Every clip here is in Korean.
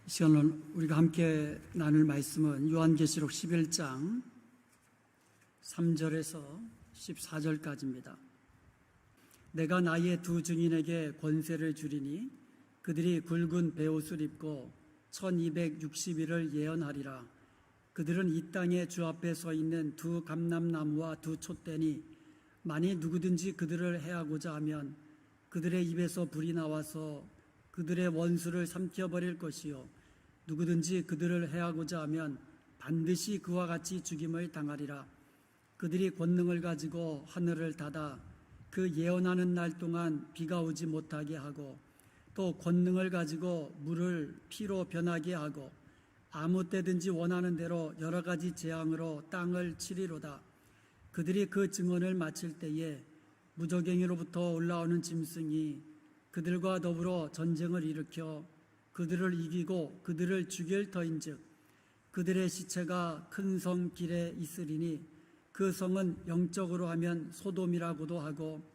이 시간은 우리가 함께 나눌 말씀은 요한계시록 11장 3절에서 14절까지입니다. 내가 나의 두 증인에게 권세를 주리니 그들이 굵은 베옷을 입고 1260일을 예언하리라. 그들은 이 땅에 주 앞에 서 있는 두 감람나무와 두 촛대니 만일 누구든지 그들을 해하고자 하면 그들의 입에서 불이 나와서 그들의 원수를 삼켜버릴 것이요 누구든지 그들을 해하고자 하면 반드시 그와 같이 죽임을 당하리라. 그들이 권능을 가지고 하늘을 닫아 그 예언하는 날 동안 비가 오지 못하게 하고 또 권능을 가지고 물을 피로 변하게 하고 아무 때든지 원하는 대로 여러 가지 재앙으로 땅을 치리로다. 그들이 그 증언을 마칠 때에 무저갱이로부터 올라오는 짐승이 그들과 더불어 전쟁을 일으켜 그들을 이기고 그들을 죽일 터인즉 그들의 시체가 큰 성 길에 있으리니 그 성은 영적으로 하면 소돔이라고도 하고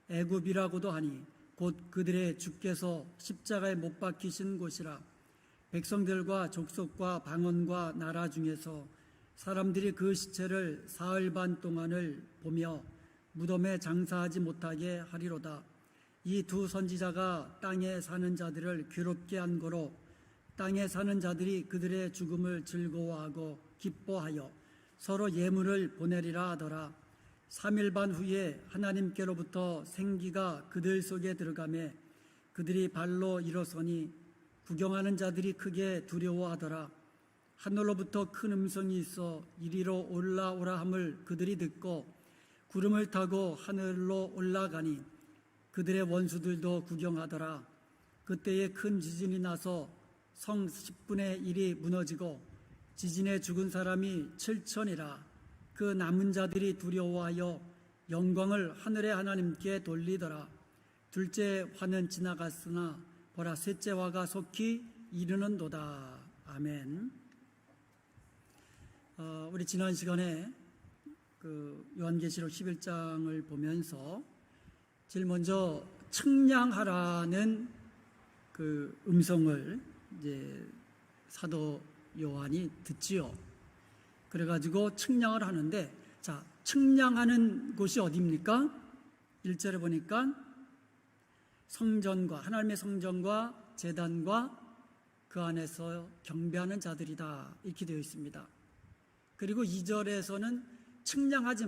애굽이라고도 하니 곧 그들의 주께서 십자가에 못 박히신 곳이라. 백성들과 족속과 방언과 나라 중에서 사람들이 그 시체를 사흘 반 동안을 보며 무덤에 장사하지 못하게 하리로다. 이 두 선지자가 땅에 사는 자들을 괴롭게 한 거로 땅에 사는 자들이 그들의 죽음을 즐거워하고 기뻐하여 서로 예물을 보내리라 하더라. 3일 반 후에 하나님께로부터 생기가 그들 속에 들어가매 그들이 발로 일어서니 구경하는 자들이 크게 두려워하더라. 하늘로부터 큰 음성이 있어 이리로 올라오라 함을 그들이 듣고 구름을 타고 하늘로 올라가니 그들의 원수들도 구경하더라. 그때에 큰 지진이 나서 성 10분의 1이 무너지고 지진에 죽은 사람이 7천이라. 그 남은 자들이 두려워하여 영광을 하늘의 하나님께 돌리더라. 둘째 화는 지나갔으나 보라 셋째 화가 속히 이르는도다. 아멘. 우리 지난 시간에 요한계시록 11장을 보면서 제일 먼저 측량하라는 그 음성을 이제 사도 요한이 듣지요. 그래가지고 측량을 하는데, 자, 측량하는 곳이 어디입니까? 1절에 보니까 성전과 하나님의 성전과 제단과 그 안에서 경배하는 자들이다 이렇게 되어 있습니다. 그리고 2절에서는 측량하지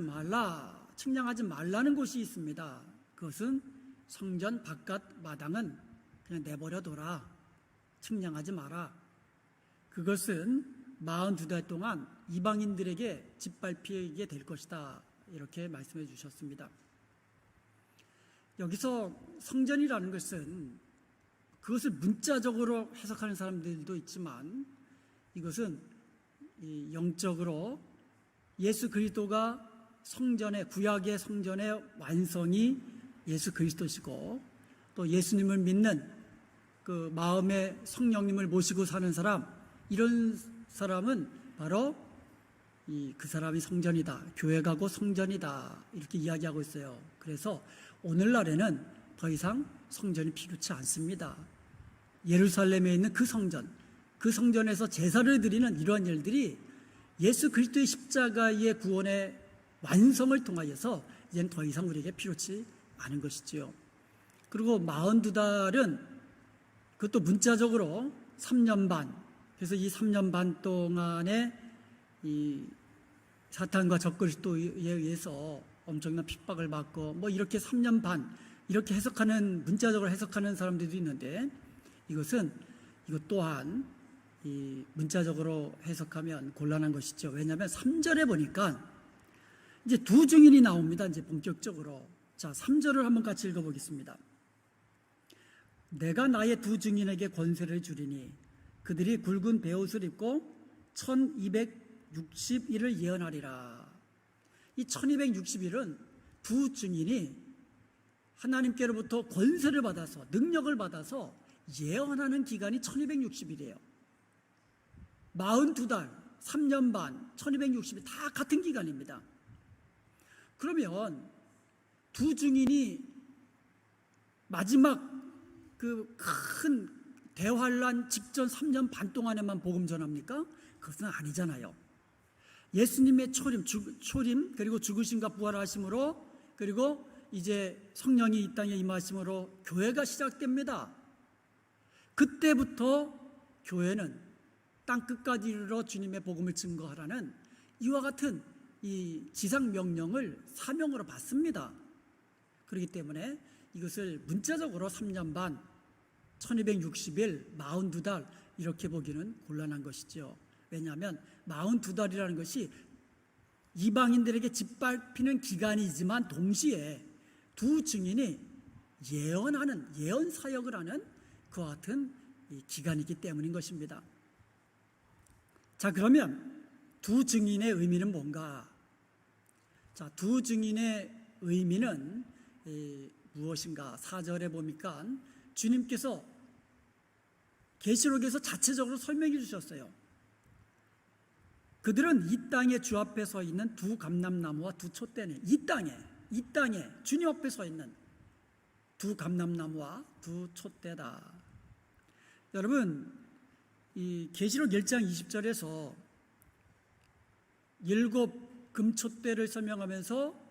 말라는 곳이 있습니다. 그것은 성전 바깥 마당은 그냥 내버려둬라. 측량하지 마라. 그것은 42달 동안 이방인들에게 짓밟히게 될 것이다. 이렇게 말씀해 주셨습니다. 여기서 성전이라는 것은 그것을 문자적으로 해석하는 사람들도 있지만 이것은 영적으로 예수 그리스도가 성전의 구약의 성전의 완성이 예수 그리스도시고 또 예수님을 믿는 그 마음에 성령님을 모시고 사는 사람, 이런 사람은 바로 그 사람이 성전이다. 교회 가고 성전이다. 이렇게 이야기하고 있어요. 그래서 오늘날에는 더 이상 성전이 필요치 않습니다. 예루살렘에 있는 그 성전에서 제사를 드리는 이러한 일들이 예수 그리스도의 십자가의 구원의 완성을 통하여서 이제는 더 이상 우리에게 필요치 않은 것이지요. 그리고 42달은 그것도 문자적으로 3년 반, 그래서 이 3년 반 동안에 이 사탄과 적그리스도에 의해서 엄청난 핍박을 받고 뭐 이렇게 3년 반 이렇게 해석하는, 문자적으로 해석하는 사람들도 있는데 이것 또한 이 문자적으로 해석하면 곤란한 것이죠. 왜냐하면 3절에 보니까 이제 두 증인이 나옵니다. 이제 본격적으로. 자, 3절을 한번 같이 읽어보겠습니다. 내가 나의 두 증인에게 권세를 주리니 그들이 굵은 베옷을 입고 1260일을 예언하리라. 이 1260일은 두 증인이 하나님께로부터 권세를 받아서, 능력을 받아서 예언하는 기간이 1260일이에요. 42달, 3년 반, 1260일 다 같은 기간입니다. 그러면 두 증인이 마지막 그 큰 대환란 직전 3년 반 동안에만 복음 전합니까? 그것은 아니잖아요. 예수님의 초림 그리고 죽으심과 부활하심으로, 그리고 이제 성령이 이 땅에 임하심으로 교회가 시작됩니다. 그때부터 교회는 땅 끝까지 이르러 주님의 복음을 증거하라는 이와 같은 이 지상 명령을 사명으로 받습니다. 그렇기 때문에 이것을 문자적으로 3년 반, 1260일, 42달 이렇게 보기는 곤란한 것이죠. 왜냐하면 42달이라는 것이 이방인들에게 짓밟히는 기간이지만 동시에 두 증인이 예언하는, 예언 사역을 하는 그와 같은 이 기간이기 때문인 것입니다. 자, 그러면 두 증인의 의미는 뭔가? 자, 두 증인의 의미는 무엇인가? 4절에 보니까 주님께서 계시록에서 자체적으로 설명해 주셨어요. 그들은 이 땅에 주 앞에 서 있는 두 감람나무와 두 촛대니, 이 땅에 주님 앞에 서 있는 두 감람나무와 두 촛대다. 여러분, 이 계시록 1장 20절에서 일곱 금촛대를 설명하면서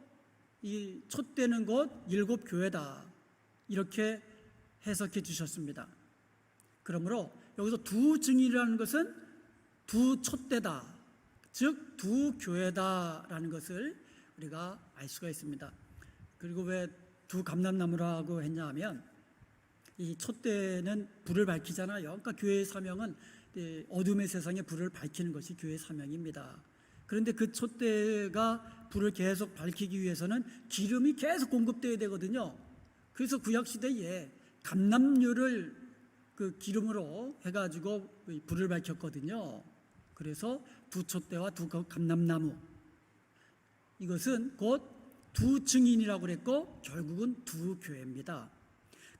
이 촛대는 곧 일곱 교회다, 이렇게 해석해 주셨습니다. 그러므로 여기서 두 증인이라는 것은 두 촛대다, 즉 두 교회다라는 것을 우리가 알 수가 있습니다. 그리고 왜 두 감람나무라고 했냐 하면 이 촛대는 불을 밝히잖아요. 그러니까 교회의 사명은 어둠의 세상에 불을 밝히는 것이 교회의 사명입니다. 그런데 그 촛대가 불을 계속 밝히기 위해서는 기름이 계속 공급되어야 되거든요. 그래서 구약시대에 감람류를 그 기름으로 해가지고 불을 밝혔거든요. 그래서 두 촛대와 두 감람나무, 이것은 곧 두 증인이라고 그랬고 결국은 두 교회입니다.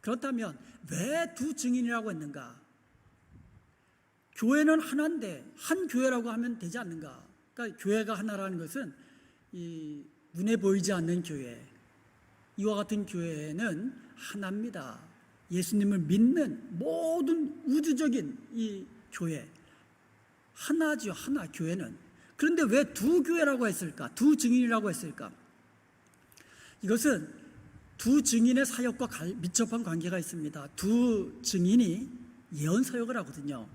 그렇다면 왜 두 증인이라고 했는가? 교회는 하나인데 한 교회라고 하면 되지 않는가? 그러니까 교회가 하나라는 것은 이 눈에 보이지 않는 교회, 이와 같은 교회는 하나입니다. 예수님을 믿는 모든 우주적인 이 교회 하나죠. 하나, 교회는. 그런데 왜 두 교회라고 했을까? 두 증인이라고 했을까? 이것은 두 증인의 사역과 밀접한 관계가 있습니다. 두 증인이 예언 사역을 하거든요.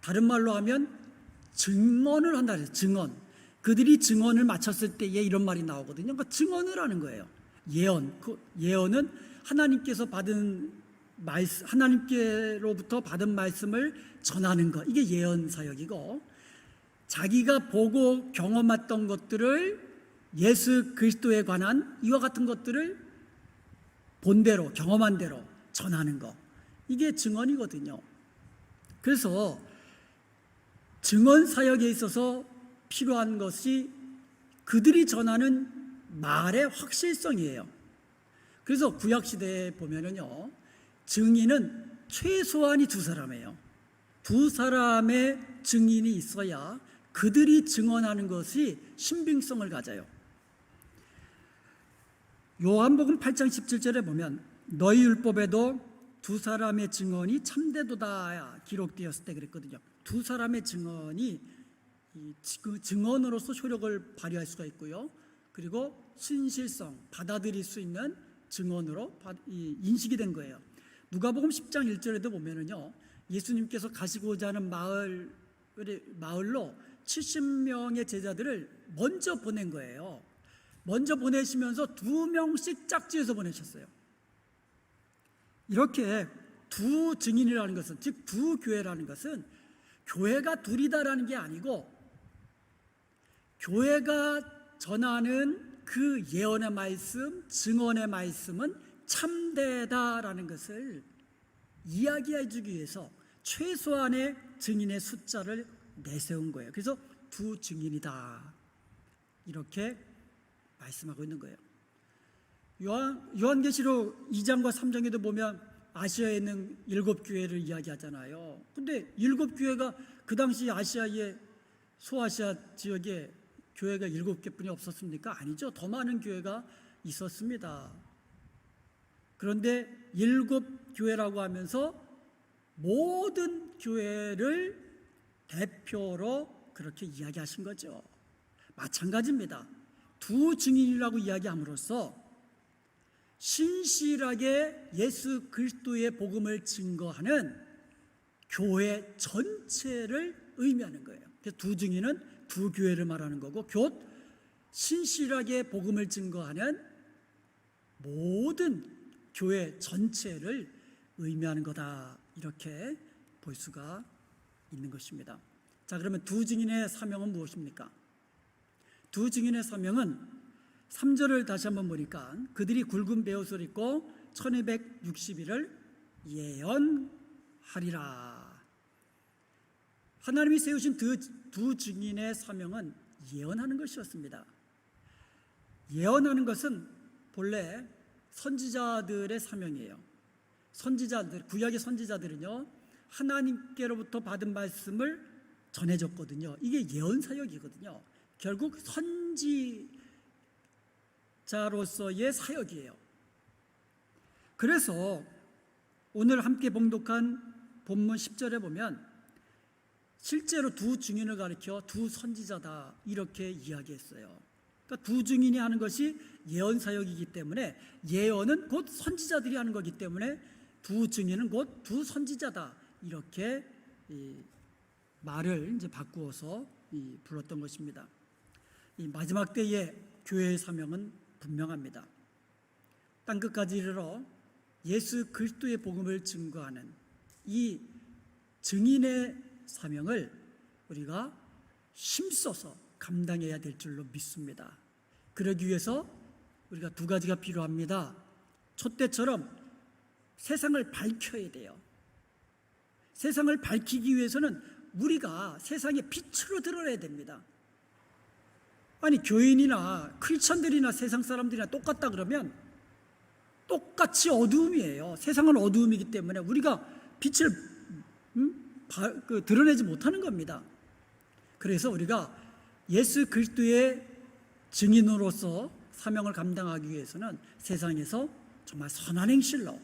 다른 말로 하면 증언을 한다 그래요. 증언. 그들이 증언을 마쳤을 때에 이런 말이 나오거든요. 그러니까 증언을 하는 거예요. 예언. 그 예언은 하나님께로부터 받은 말씀을 전하는 것. 이게 예언 사역이고, 자기가 보고 경험했던 것들을 예수 그리스도에 관한 이와 같은 것들을 본 대로, 경험한 대로 전하는 것. 이게 증언이거든요. 그래서 증언 사역에 있어서 필요한 것이 그들이 전하는 말의 확실성이에요. 그래서 구약시대에 보면은요, 증인은 최소한이 두 사람이에요. 두 사람의 증인이 있어야 그들이 증언하는 것이 신빙성을 가져요. 요한복음 8장 17절에 보면 너희 율법에도 두 사람의 증언이 참되도다 기록되었을 때 그랬거든요. 두 사람의 증언이 그 증언으로서 효력을 발휘할 수가 있고요. 그리고 신실성, 받아들일 수 있는 증언으로 인식이 된 거예요. 누가복음 10장 1절에도 보면은요, 예수님께서 가시고자 하는 마을로 70명의 제자들을 먼저 보낸 거예요. 먼저 보내시면서 2명씩 짝지어서 보내셨어요. 이렇게 두 증인이라는 것은, 즉 두 교회라는 것은 교회가 둘이다라는 게 아니고, 교회가 전하는 그 예언의 말씀, 증언의 말씀은 참되다라는 것을 이야기해 주기 위해서 최소한의 증인의 숫자를 내세운 거예요. 그래서 두 증인이다, 이렇게 말씀하고 있는 거예요. 요한계시록 2장과 3장에도 보면 아시아에 있는 7교회를 이야기하잖아요. 근데 7교회가 그 당시 아시아의 소아시아 지역에 교회가 7개뿐이 없었습니까? 아니죠. 더 많은 교회가 있었습니다. 그런데 7교회라고 하면서 모든 교회를 대표로 그렇게 이야기하신 거죠. 마찬가지입니다. 두 증인이라고 이야기함으로써 신실하게 예수 그리스도의 복음을 증거하는 교회 전체를 의미하는 거예요. 그래서 두 증인은 두 교회를 말하는 거고, 곧 신실하게 복음을 증거하는 모든 교회 전체를 의미하는 거다, 이렇게 볼 수가 있는 것입니다. 자, 그러면 두 증인의 사명은 무엇입니까? 두 증인의 사명은 3절을 다시 한번 보니까 그들이 굵은 베옷을 입고 1260일을 예언하리라. 하나님이 세우신 두 증인의 사명은 예언하는 것이었습니다. 예언하는 것은 본래 선지자들의 사명이에요. 선지자들, 구약의 선지자들은요, 하나님께로부터 받은 말씀을 전해줬거든요. 이게 예언 사역이거든요. 결국 선지자로서의 사역이에요. 그래서 오늘 함께 봉독한 본문 10절에 보면 실제로 두 증인을 가리켜 두 선지자다, 이렇게 이야기했어요. 그러니까 두 증인이 하는 것이 예언 사역이기 때문에, 예언은 곧 선지자들이 하는 거기 때문에 두 증인은 곧 두 선지자다, 이렇게 말을 이제 바꾸어서 불렀던 것입니다. 이 마지막 때의 교회의 사명은 분명합니다. 땅끝까지 이르러 예수 그리스도의 복음을 증거하는 이 증인의 사명을 우리가 힘써서 감당해야 될 줄로 믿습니다. 그러기 위해서 우리가 두 가지가 필요합니다. 촛대처럼 세상을 밝혀야 돼요. 세상을 밝히기 위해서는 우리가 세상의 빛으로 드러나야 됩니다. 아니, 교인이나 크리스천들이나 세상 사람들이나 똑같다 그러면 똑같이 어두움이에요. 세상은 어두움이기 때문에 우리가 빛을 드러내지 못하는 겁니다. 그래서 우리가 예수 그리스도의 증인으로서 사명을 감당하기 위해서는 세상에서 정말 선한 행실로,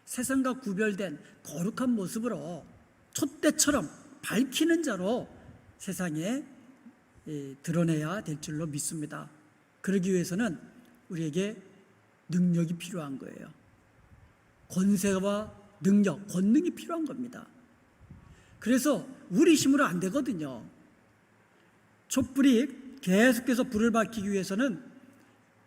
세상과 구별된 거룩한 모습으로 촛대처럼 밝히는 자로 세상에 드러내야 될 줄로 믿습니다. 그러기 위해서는 우리에게 능력이 필요한 거예요. 권세와 능력, 권능이 필요한 겁니다. 그래서 우리 힘으로 안 되거든요. 촛불이 계속해서 불을 밝히기 위해서는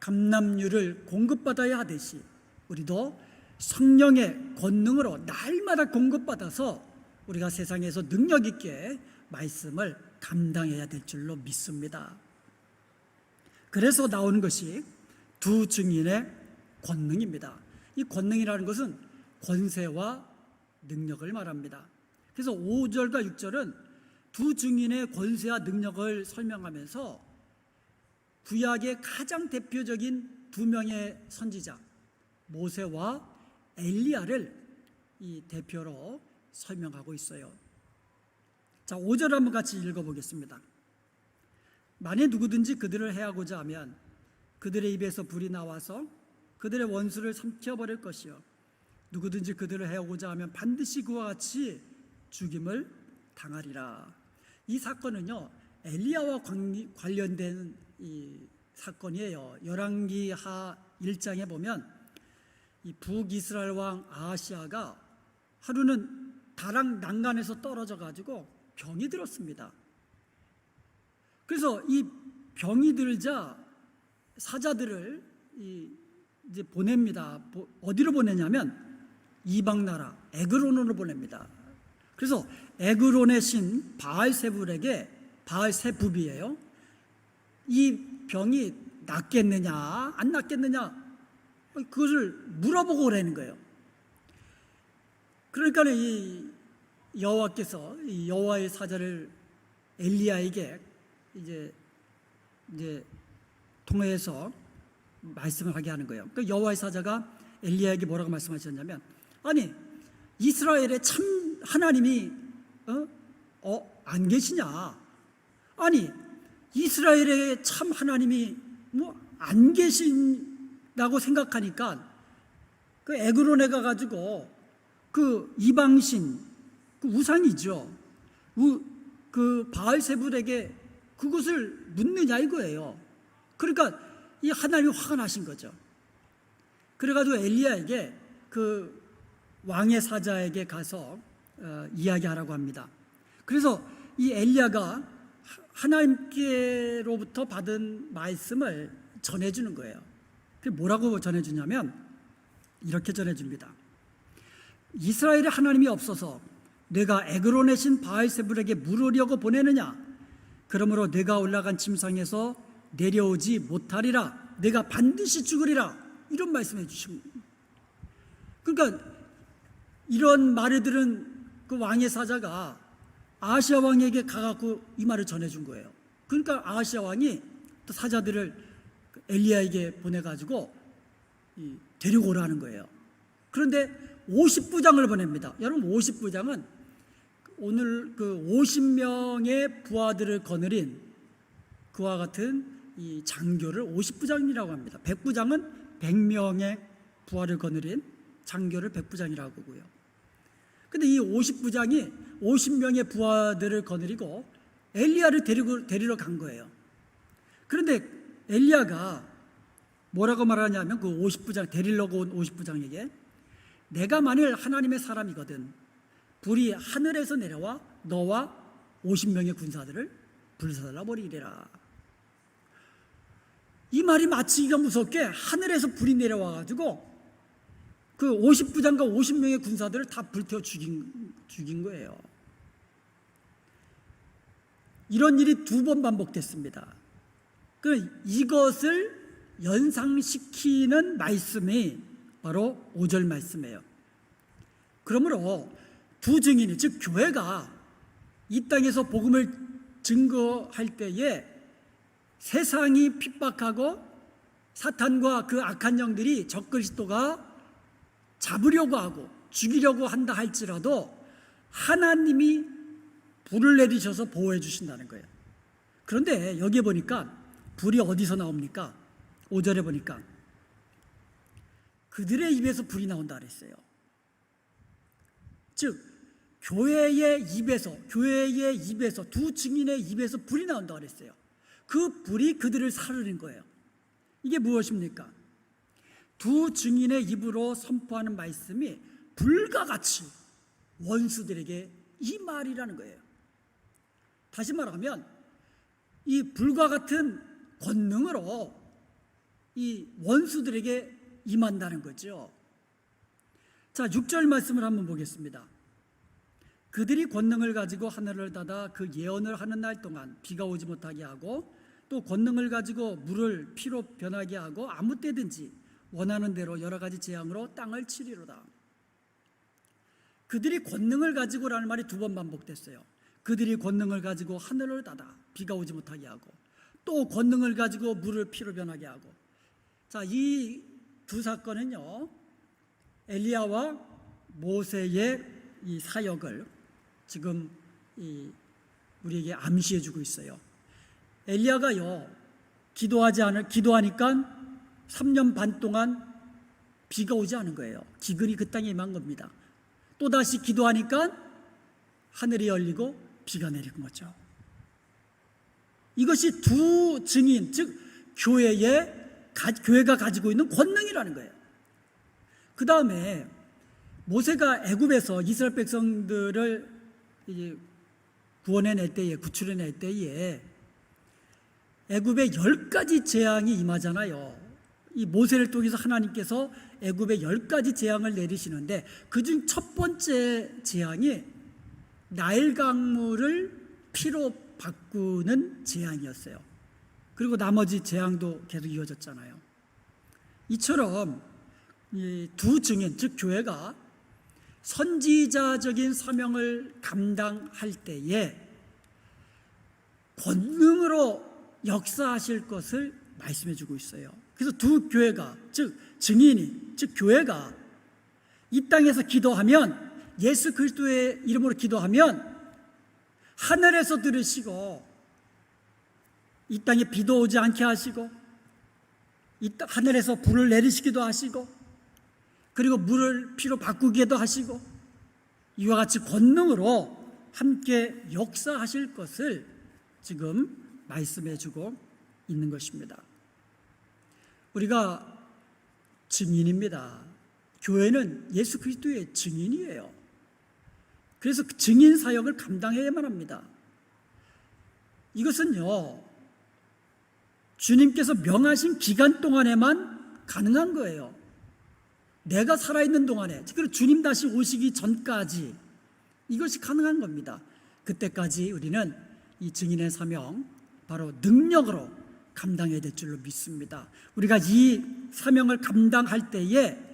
감람유를 공급받아야 하듯이 우리도 성령의 권능으로 날마다 공급받아서 우리가 세상에서 능력 있게 말씀을 감당해야 될 줄로 믿습니다. 그래서 나오는 것이 두 증인의 권능입니다. 이 권능이라는 것은 권세와 능력을 말합니다. 그래서 5절과 6절은 두 증인의 권세와 능력을 설명하면서 구약의 가장 대표적인 두 명의 선지자 모세와 엘리야를 이 대표로 설명하고 있어요. 자, 5절 한번 같이 읽어보겠습니다. 만일 누구든지 그들을 해하고자 하면 그들의 입에서 불이 나와서 그들의 원수를 삼켜버릴 것이요, 누구든지 그들을 해하고자 하면 반드시 그와 같이 죽임을 당하리라. 이 사건은요, 엘리야와 관련된 이 사건이에요. 열왕기하 1장에 보면 이 북이스라엘 왕 아하시아가 하루는 다락 난간에서 떨어져 가지고 병이 들었습니다. 그래서 이 병이 들자 사자들을 이제 보냅니다. 어디로 보내냐면 이방 나라 에그론으로 보냅니다. 그래서 에그론의 신 바알세불에게, 바알세불이에요, 이 병이 낫겠느냐 안 낫겠느냐 그것을 물어보고 오라는 거예요. 그러니까 이 여호와께서 이 여호와의 사자를 엘리야에게 이제 통해서 말씀을 하게 하는 거예요. 그 여호와의 사자가 엘리야에게 뭐라고 말씀하셨냐면, 아니 이스라엘에 참 하나님이 안 계시냐? 아니 이스라엘에 참 하나님이 안 계신다고 생각하니까 그 에그론에 가가지고 그 이방신, 그 우상이죠. 그 바알세불에게 그것을 묻느냐 이거예요. 그러니까 이 하나님이 화가 나신 거죠. 그래가지고 엘리야에게 그 왕의 사자에게 가서 이야기하라고 합니다. 그래서 이 엘리야가 하나님께로부터 받은 말씀을 전해주는 거예요. 그게 뭐라고 전해주냐면 이렇게 전해줍니다. 이스라엘의 하나님이 없어서 내가 에그론의 신 바알세불에게 물으려고 보내느냐? 그러므로 내가 올라간 침상에서 내려오지 못하리라. 내가 반드시 죽으리라. 이런 말씀해 주신 거예요. 그러니까 이런 말을 들은 그 왕의 사자가 아하시야 왕에게 가갖고 이 말을 전해준 거예요. 그러니까 아하시야 왕이 또 사자들을 엘리야에게 보내가지고 데리고 오라는 거예요. 그런데 50부장을 보냅니다. 여러분 50부장은 오늘 그 50명의 부하들을 거느린 그와 같은 이 장교를 50부장이라고 합니다. 100부장은 100명의 부하를 거느린 장교를 100부장이라고 하고요. 근데 이 50부장이 50명의 부하들을 거느리고 엘리야를 데리러 간 거예요. 그런데 엘리야가 뭐라고 말하냐면 그 50부장, 데리려고 온 50부장에게 내가 만일 하나님의 사람이거든 불이 하늘에서 내려와 너와 50명의 군사들을 불살라 버리리라. 이 말이 마치기가 무섭게 하늘에서 불이 내려와가지고 그 50부장과 50명의 군사들을 다 불태워 죽인 거예요. 이런 일이 2번 반복됐습니다. 이것을 연상시키는 말씀이 바로 5절 말씀이에요. 그러므로 두 증인이, 즉 교회가 이 땅에서 복음을 증거할 때에 세상이 핍박하고 사탄과 그 악한 영들이 적그리스도가 잡으려고 하고 죽이려고 한다 할지라도 하나님이 불을 내리셔서 보호해 주신다는 거예요. 그런데 여기에 보니까 불이 어디서 나옵니까? 5절에 보니까 그들의 입에서 불이 나온다 그랬어요. 즉 교회의 입에서 두 증인의 입에서 불이 나온다 그랬어요. 그 불이 그들을 사르는 거예요. 이게 무엇입니까? 두 증인의 입으로 선포하는 말씀이 불과 같이 원수들에게 이 말이라는 거예요. 다시 말하면 이 불과 같은 권능으로 이 원수들에게 임한다는 거죠. 자, 6절 말씀을 한번 보겠습니다. 그들이 권능을 가지고 하늘을 닫아 그 예언을 하는 날 동안 비가 오지 못하게 하고 또 권능을 가지고 물을 피로 변하게 하고 아무 때든지 원하는 대로 여러 가지 재앙으로 땅을 치리로다. 그들이 권능을 가지고라는 말이 2번 반복됐어요. 그들이 권능을 가지고 하늘을 닫아 비가 오지 못하게 하고 또 권능을 가지고 물을 피로 변하게 하고. 자, 이 두 사건은요 엘리야와 모세의 이 사역을 지금 우리에게 암시해주고 있어요. 엘리야가요 기도하니까 3년 반 동안 비가 오지 않은 거예요. 기근이 그 땅에 임한 겁니다. 또다시 기도하니까 하늘이 열리고 비가 내린 거죠. 이것이 두 증인, 즉 교회가 가지고 있는 권능이라는 거예요. 그 다음에 모세가 애굽에서 이스라엘 백성들을 구출해낼 때에 애굽에 10가지 재앙이 임하잖아요. 이 모세를 통해서 하나님께서 애굽에 10가지 재앙을 내리시는데 그중 첫 번째 재앙이 나일 강물을 피로 바꾸는 재앙이었어요. 그리고 나머지 재앙도 계속 이어졌잖아요. 이처럼 이 두 증인, 즉 교회가 선지자적인 사명을 감당할 때에 권능으로 역사하실 것을 말씀해 주고 있어요. 그래서 두 교회가, 즉 증인이, 즉 교회가 이 땅에서 기도하면, 예수 그리스도의 이름으로 기도하면 하늘에서 들으시고 이 땅에 비도 오지 않게 하시고 하늘에서 불을 내리시기도 하시고 그리고 물을 피로 바꾸기도 하시고 이와 같이 권능으로 함께 역사하실 것을 지금 말씀해 주고 있는 것입니다. 우리가 증인입니다. 교회는 예수 그리스도의 증인이에요. 그래서 그 증인 사역을 감당해야만 합니다. 이것은요, 주님께서 명하신 기간 동안에만 가능한 거예요. 내가 살아있는 동안에, 그리고 주님 다시 오시기 전까지 이것이 가능한 겁니다. 그때까지 우리는 이 증인의 사명, 바로 능력으로 감당해야 될 줄로 믿습니다. 우리가 이 사명을 감당할 때에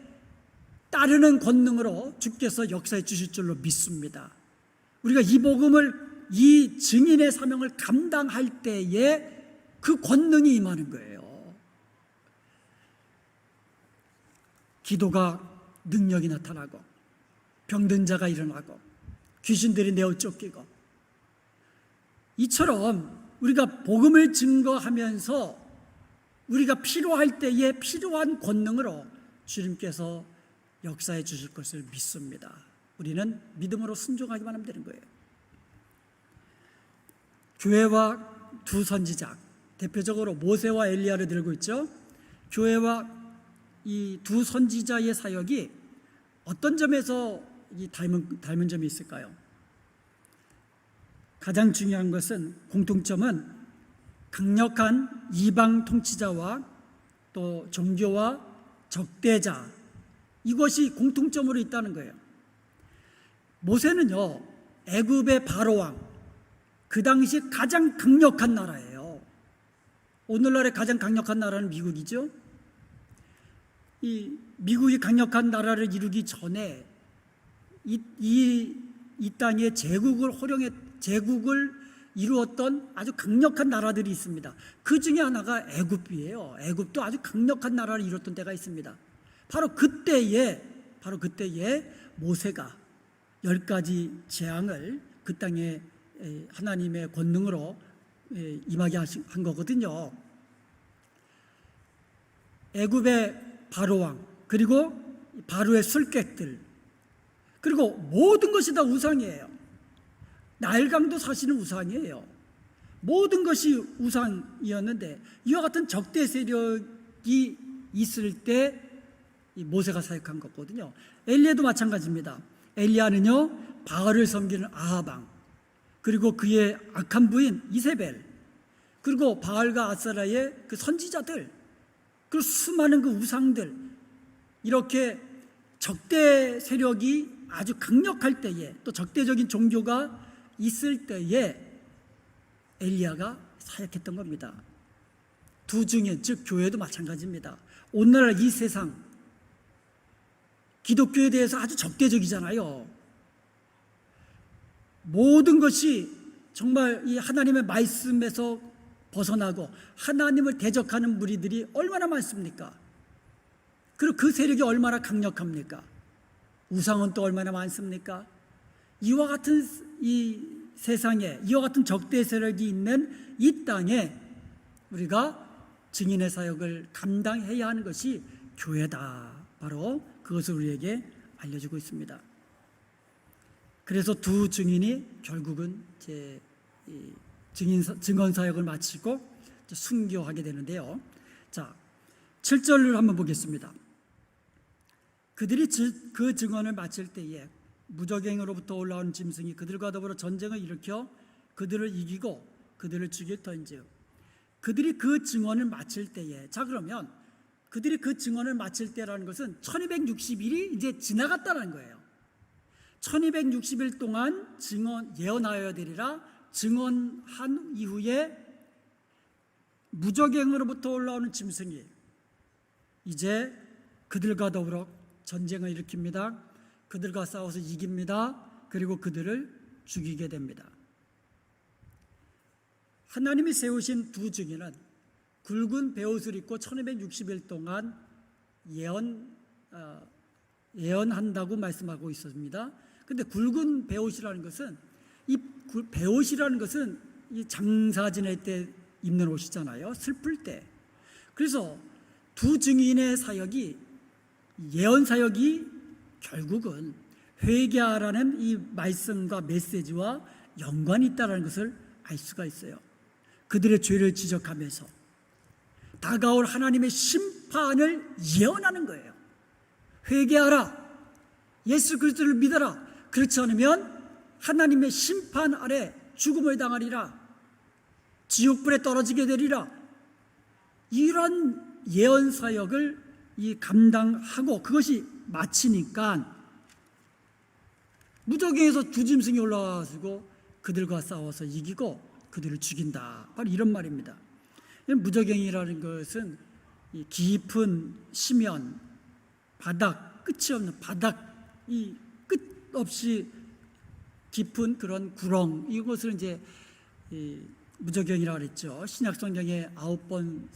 따르는 권능으로 주께서 역사해 주실 줄로 믿습니다. 우리가 이 복음을, 이 증인의 사명을 감당할 때에 그 권능이 임하는 거예요. 기도가 능력이 나타나고, 병든 자가 일어나고, 귀신들이 내어 쫓기고, 이처럼 우리가 복음을 증거하면서 우리가 필요할 때에 필요한 권능으로 주님께서 역사해 주실 것을 믿습니다. 우리는 믿음으로 순종하기만 하면 되는 거예요. 교회와 두 선지자, 대표적으로 모세와 엘리야를 들고 있죠. 교회와 이 두 선지자의 사역이 어떤 점에서 닮은 점이 있을까요? 가장 중요한 것은, 공통점은 강력한 이방 통치자와 또 종교와 적대자, 이것이 공통점으로 있다는 거예요. 모세는요, 애굽의 바로왕, 그 당시 가장 강력한 나라예요. 오늘날의 가장 강력한 나라는 미국이죠. 이 미국이 강력한 나라를 이루기 전에 이 땅에 제국을 이루었던 아주 강력한 나라들이 있습니다. 그 중에 하나가 애굽이에요. 애굽도 아주 강력한 나라를 이뤘던 때가 있습니다. 바로 그때에 모세가 10가지 재앙을 그 땅에 하나님의 권능으로 임하게 한 거거든요. 애굽의 바로왕, 그리고 바로의 술객들, 그리고 모든 것이 다 우상이에요. 나일강도 사실은 우상이에요. 모든 것이 우상이었는데, 이와 같은 적대 세력이 있을 때 모세가 사역한 거거든요. 엘리야도 마찬가지입니다. 엘리야는요, 바알을 섬기는 아하방, 그리고 그의 악한 부인 이세벨, 그리고 바알과 아사라의 그 선지자들, 그 수많은 그 우상들, 이렇게 적대 세력이 아주 강력할 때에, 또 적대적인 종교가 있을 때에 엘리야가 사역했던 겁니다. 두 증인, 즉 교회도 마찬가지입니다. 오늘날 이 세상, 기독교에 대해서 아주 적대적이잖아요. 모든 것이 정말 이 하나님의 말씀에서 벗어나고 하나님을 대적하는 무리들이 얼마나 많습니까? 그리고 그 세력이 얼마나 강력합니까? 우상은 또 얼마나 많습니까? 이와 같은 이 세상에, 이와 같은 적대 세력이 있는 이 땅에 우리가 증인의 사역을 감당해야 하는 것이 교회다. 바로 그것을 우리에게 알려주고 있습니다. 그래서 두 증인이 결국은 증언 사역을 마치고 순교하게 되는데요. 자, 7절을 한번 보겠습니다. 그들이 그 증언을 마칠 때에 무적행으로부터 올라온 짐승이 그들과 더불어 전쟁을 일으켜 그들을 이기고 그들을 죽일 터인즉, 그들이 그 증언을 마칠 때에, 자 그러면 그들이 그 증언을 마칠 때라는 것은 1260일이 이제 지나갔다는 거예요. 1260일 동안 예언하여야 되리라 증언한 이후에 무적행으로부터 올라오는 짐승이 이제 그들과 더불어 전쟁을 일으킵니다. 그들과 싸워서 이깁니다. 그리고 그들을 죽이게 됩니다. 하나님이 세우신 두 증인은 굵은 베옷을 입고 1260일 동안 예언한다고 말씀하고 있습니다. 그런데 굵은 베옷이라는 것은, 이 베옷이라는 것은 이 장사 지낼 때 입는 옷이잖아요. 슬플 때. 그래서 두 증인의 사역이, 예언 사역이 결국은 회개하라는 이 말씀과 메시지와 연관이 있다는 것을 알 수가 있어요. 그들의 죄를 지적하면서 다가올 하나님의 심판을 예언하는 거예요. 회개하라. 예수 그리스도를 믿어라. 그렇지 않으면 하나님의 심판 아래 죽음을 당하리라. 지옥불에 떨어지게 되리라. 이런 예언 사역을 감당하고 그것이 마치니까 무적행에서 두 짐승이 올라와가지고 그들과 싸워서 이기고 그들을 죽인다. 바로 이런 말입니다. 무적행이라는 것은 이 깊은 심연, 바닥, 끝이 없는 바닥, 이 끝없이 깊은 그런 구렁, 이것을 이제 무적행이라고 그랬죠. 신약 성경에 9번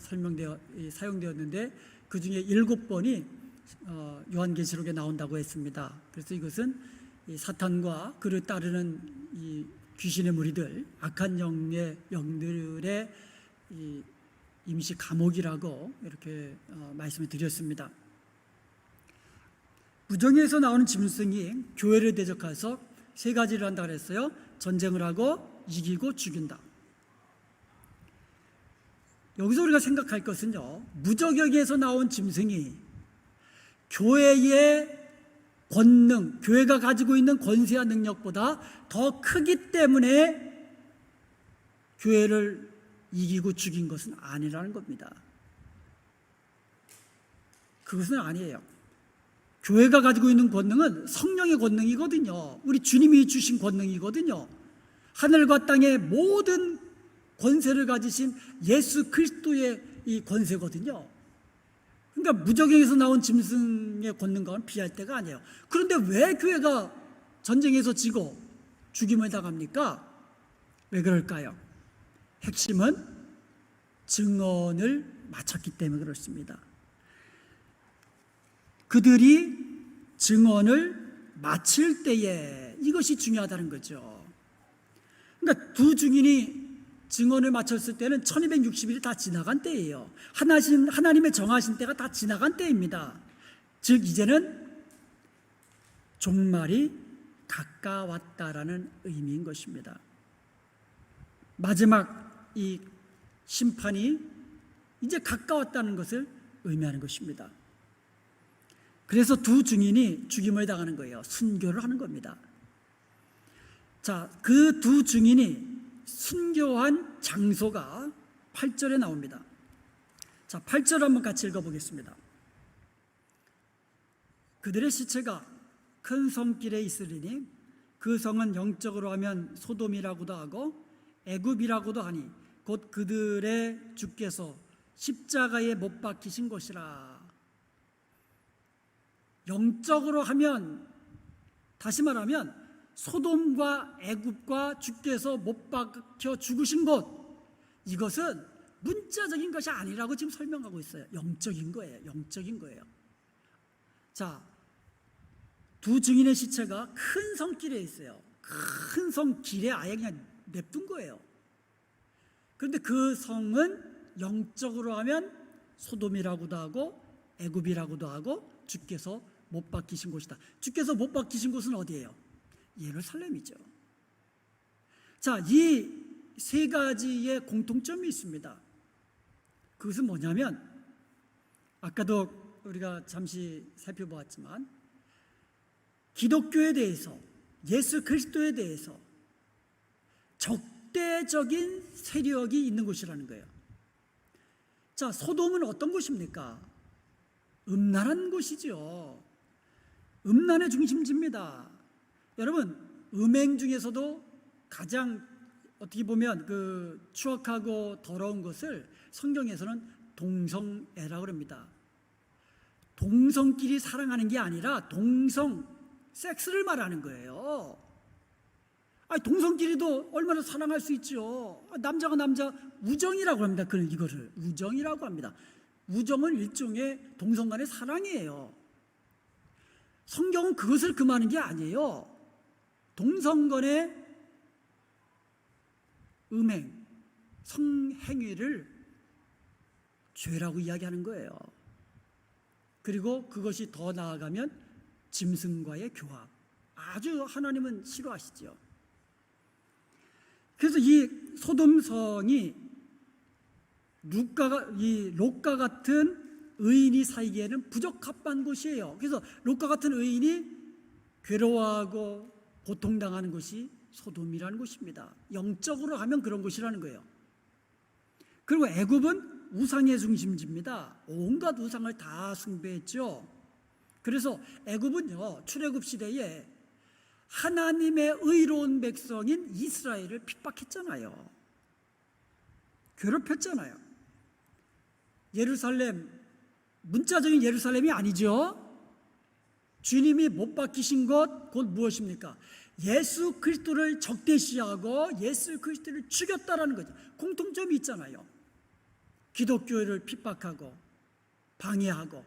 사용되었는데 그 중에 7번이 요한계시록에 나온다고 했습니다. 그래서 이것은 사탄과 그를 따르는 이 귀신의 무리들, 악한 영들의 임시 감옥이라고 이렇게 말씀을 드렸습니다. 무정에서 나오는 짐승이 교회를 대적해서 세 가지를 한다고 했어요. 전쟁을 하고 이기고 죽인다. 여기서 우리가 생각할 것은요, 무저격에서 나온 짐승이 교회의 권능, 교회가 가지고 있는 권세와 능력보다 더 크기 때문에 교회를 이기고 죽인 것은 아니라는 겁니다. 그것은 아니에요. 교회가 가지고 있는 권능은 성령의 권능이거든요. 우리 주님이 주신 권능이거든요. 하늘과 땅의 모든 권세를 가지신 예수 그리스도의 이 권세거든요. 그러니까 무적행에서 나온 짐승의 권능과는 비할 때가 아니에요. 그런데 왜 교회가 전쟁에서 지고 죽임을 당합니까? 왜 그럴까요? 핵심은 증언을 마쳤기 때문에 그렇습니다. 그들이 증언을 마칠 때에 이것이 중요하다는 거죠. 그러니까 두 증인이 증언을 마쳤을 때는 1260일이 다 지나간 때예요. 하나님의 정하신 때가 다 지나간 때입니다. 즉 이제는 종말이 가까웠다라는 의미인 것입니다. 마지막 이 심판이 이제 가까웠다는 것을 의미하는 것입니다. 그래서 두 증인이 죽임을 당하는 거예요. 순교를 하는 겁니다. 자, 그 두 증인이 순교한 장소가 8절에 나옵니다. 자, 8절 한번 같이 읽어보겠습니다. 그들의 시체가 큰 성길에 있으리니 그 성은 영적으로 하면 소돔이라고도 하고 애굽이라고도 하니 곧 그들의 주께서 십자가에 못 박히신 곳이라. 영적으로 하면, 다시 말하면 소돔과 애굽과 주께서 못 박혀 죽으신 곳, 이것은 문자적인 것이 아니라고 지금 설명하고 있어요. 영적인 거예요. 영적인 거예요. 자, 두 증인의 시체가 큰 성길에 있어요. 큰 성길에 아예 그냥 냅둔 거예요. 그런데 그 성은 영적으로 하면 소돔이라고도 하고 애굽이라고도 하고 주께서 못 박히신 곳이다. 주께서 못 박히신 곳은 어디예요? 예루살렘이죠. 자, 이 세 가지의 공통점이 있습니다. 그것은 뭐냐면 아까도 우리가 잠시 살펴보았지만 기독교에 대해서, 예수 그리스도에 대해서 적대적인 세력이 있는 곳이라는 거예요. 자, 소돔은 어떤 곳입니까? 음란한 곳이죠. 음란의 중심지입니다. 여러분, 음행 중에서도 가장 어떻게 보면 그 추악하고 더러운 것을 성경에서는 동성애라고 합니다. 동성끼리 사랑하는 게 아니라 동성 섹스를 말하는 거예요. 아니, 동성끼리도 얼마나 사랑할 수 있죠. 남자가 남자 우정이라고 합니다. 이거를 우정이라고 합니다. 우정은 일종의 동성 간의 사랑이에요. 성경은 그것을 금하는 게 아니에요. 동성 간의 음행, 성행위를 죄라고 이야기하는 거예요. 그리고 그것이 더 나아가면 짐승과의 교합, 아주 하나님은 싫어하시죠. 그래서 이 소돔성이 롯과 같은 의인이 살기에는 부적합한 곳이에요. 그래서 롯과 같은 의인이 괴로워하고 고통당하는 곳이 소돔이라는 곳입니다. 영적으로 하면 그런 곳이라는 거예요. 그리고 애굽은 우상의 중심지입니다. 온갖 우상을 다 숭배했죠. 그래서 애굽은요, 출애굽 시대에 하나님의 의로운 백성인 이스라엘을 핍박했잖아요. 괴롭혔잖아요. 예루살렘, 문자적인 예루살렘이 아니죠. 주님이 못 박히신 것 곧 무엇입니까? 예수 그리스도를 적대시하고 예수 그리스도를 죽였다라는 거죠. 공통점이 있잖아요. 기독교를 핍박하고 방해하고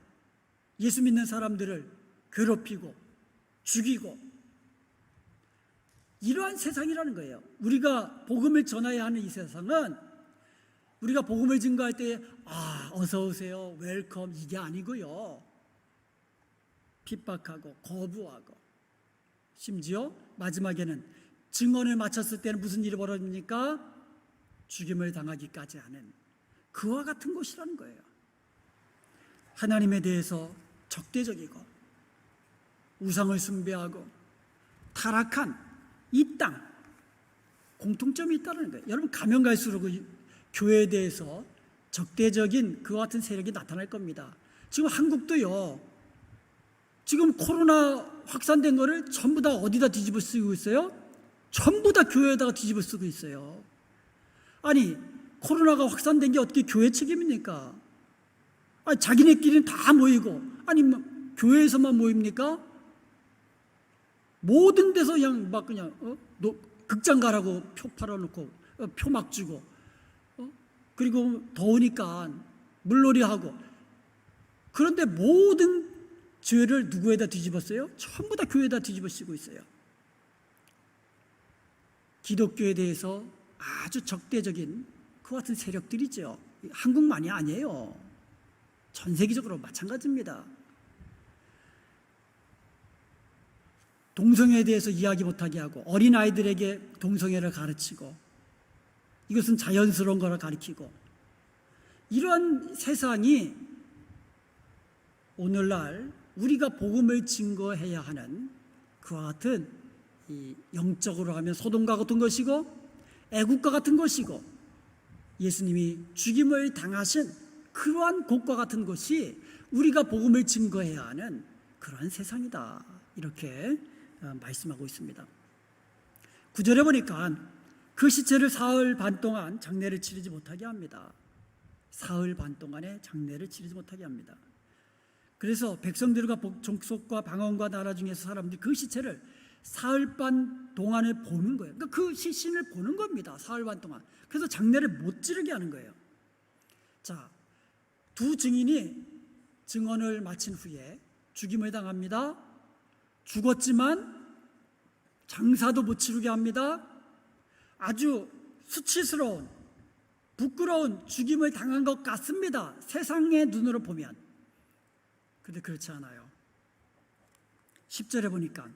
예수 믿는 사람들을 괴롭히고 죽이고 이러한 세상이라는 거예요. 우리가 복음을 전해야 하는 이 세상은 우리가 복음을 증거할 때 어서 오세요, 웰컴 이게 아니고요. 핍박하고 거부하고 심지어 마지막에는 증언을 마쳤을 때는 무슨 일이 벌어집니까? 죽임을 당하기까지 하는 그와 같은 곳이라는 거예요. 하나님에 대해서 적대적이고 우상을 숭배하고 타락한 이 땅 공통점이 있다는 거예요. 여러분 가면 갈수록 교회에 대해서 적대적인 그와 같은 세력이 나타날 겁니다. 지금 한국도요, 지금 코로나 확산된 거를 전부 다 어디다 뒤집어 쓰고 있어요? 전부 다 교회에다가 뒤집어 쓰고 있어요. 아니 코로나가 확산된 게 어떻게 교회 책임입니까? 아니 자기네끼리는 다 모이고 아니 교회에서만 모입니까? 모든 데서 그냥 극장 가라고 표 팔아놓고 표 막 주고 그리고 더우니까 물놀이하고 그런데 모든 죄를 누구에다 뒤집었어요? 전부 다 교회에다 뒤집어 쓰고 있어요. 기독교에 대해서 아주 적대적인 그 같은 세력들이죠. 한국만이 아니에요. 전 세계적으로 마찬가지입니다. 동성애에 대해서 이야기 못하게 하고 어린아이들에게 동성애를 가르치고 이것은 자연스러운 거라 가르치고 이러한 세상이 오늘날 우리가 복음을 증거해야 하는 그와 같은 이 영적으로 하면 소돔과 같은 것이고 애국과 같은 것이고 예수님이 죽임을 당하신 그러한 곳과 같은 것이 우리가 복음을 증거해야 하는 그러한 세상이다. 이렇게 말씀하고 있습니다. 9절에 보니까 그 시체를 사흘 반 동안 장례를 치르지 못하게 합니다. 사흘 반 동안의 장례를 치르지 못하게 합니다. 그래서 백성들과 족속과 방언과 나라 중에서 사람들이 그 시체를 사흘 반 동안을 보는 거예요. 그러니까 그 시신을 보는 겁니다. 사흘 반 동안. 그래서 장례를 못 치르게 하는 거예요. 자, 두 증인이 증언을 마친 후에 죽임을 당합니다. 죽었지만 장사도 못 치르게 합니다. 아주 수치스러운 부끄러운 죽임을 당한 것 같습니다. 세상의 눈으로 보면. 그런데 그렇지 않아요. 10절에 보니까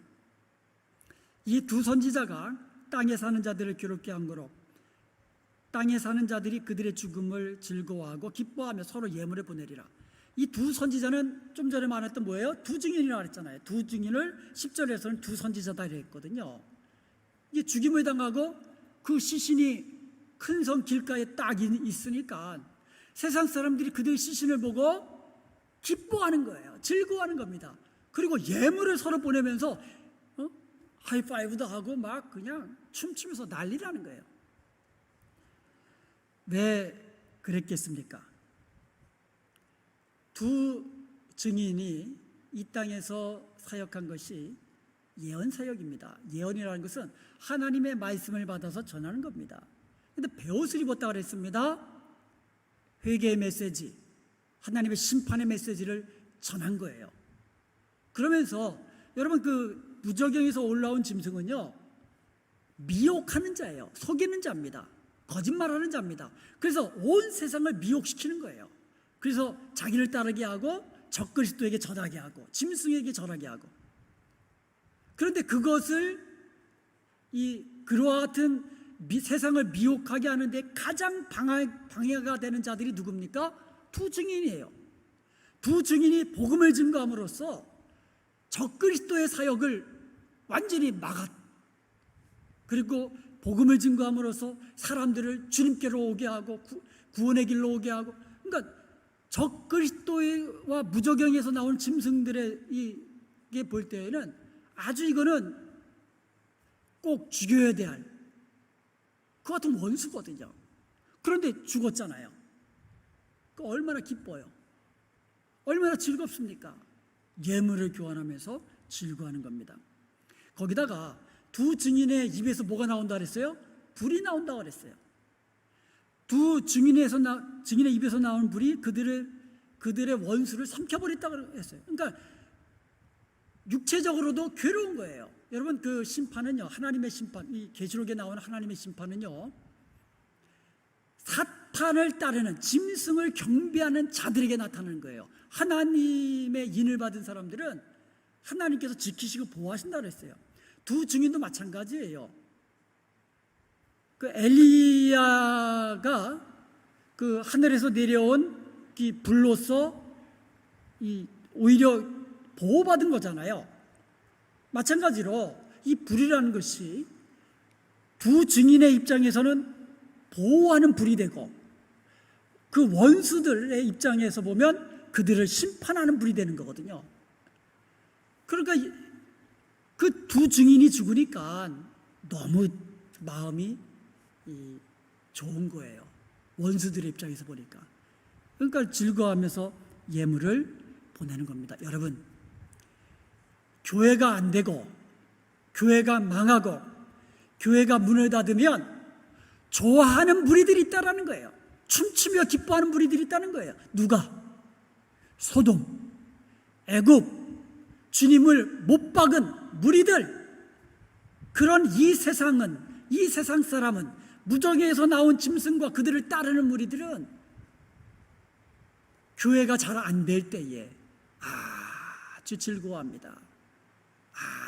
이 두 선지자가 땅에 사는 자들을 괴롭게 한 거로 땅에 사는 자들이 그들의 죽음을 즐거워하고 기뻐하며 서로 예물을 보내리라. 이 두 선지자는 좀 전에 말했던 뭐예요? 두 증인이라고 했잖아요. 두 증인을 10절에서는 두 선지자다 이랬거든요. 이게 죽임을 당하고 그 시신이 큰 성 길가에 딱 있으니까 세상 사람들이 그들의 시신을 보고 기뻐하는 거예요. 즐거워하는 겁니다. 그리고 예물을 서로 보내면서 하이파이브도 하고 막 그냥 춤추면서 난리라는 거예요. 왜 그랬겠습니까? 두 증인이 이 땅에서 사역한 것이 예언 사역입니다. 예언이라는 것은 하나님의 말씀을 받아서 전하는 겁니다. 그런데 베옷을 입었다고 그랬습니다. 회개의 메시지, 하나님의 심판의 메시지를 전한 거예요. 그러면서 여러분 그 무저경에서 올라온 짐승은요, 미혹하는 자예요. 속이는 자입니다. 거짓말하는 자입니다. 그래서 온 세상을 미혹시키는 거예요. 그래서 자기를 따르게 하고 적그리스도에게 절하게 하고 짐승에게 절하게 하고 그런데 그것을 그와 같은 세상을 미혹하게 하는데 가장 방해가 되는 자들이 누굽니까? 두 증인이에요. 두 증인이 복음을 증거함으로써 적그리스도의 사역을 완전히 그리고 복음을 증거함으로써 사람들을 주님께로 오게 하고 구원의 길로 오게 하고, 그러니까 적그리스도와 무저경에서 나온 짐승들의 이게 볼 때에는 아주 이거는 꼭 죽여야 될 그 같은 원수거든요. 그런데 죽었잖아요. 얼마나 기뻐요. 얼마나 즐겁습니까? 예물을 교환하면서 즐거워하는 겁니다. 거기다가 두 증인의 입에서 뭐가 나온다 그랬어요? 불이 나온다 그랬어요. 두 증인의 입에서 나온 불이 그들의 원수를 삼켜버렸다고 했어요. 그러니까 육체적으로도 괴로운 거예요. 여러분, 그 심판은요, 하나님의 심판, 이 계시록에 나오는 하나님의 심판은요, 사탄을 따르는 짐승을 경배하는 자들에게 나타나는 거예요. 하나님의 인을 받은 사람들은 하나님께서 지키시고 보호하신다 그랬어요. 두 증인도 마찬가지예요. 그 엘리야가 그 하늘에서 내려온 이 불로서 오히려 보호받은 거잖아요. 마찬가지로 이 불이라는 것이 두 증인의 입장에서는 보호하는 불이 되고, 그 원수들의 입장에서 보면 그들을 심판하는 불이 되는 거거든요. 그러니까 그 두 증인이 죽으니까 너무 마음이 좋은 거예요. 원수들의 입장에서 보니까. 그러니까 즐거워하면서 예물을 보내는 겁니다. 여러분, 교회가 안 되고 교회가 망하고 교회가 문을 닫으면 좋아하는 무리들이 있다라는 거예요. 춤추며 기뻐하는 무리들이 있다는 거예요. 누가? 소돔, 애굽, 주님을 못 박은 무리들. 그런 이 세상 사람은, 무저기에서 나온 짐승과 그들을 따르는 무리들은 교회가 잘 안 될 때에 아주 즐거워합니다.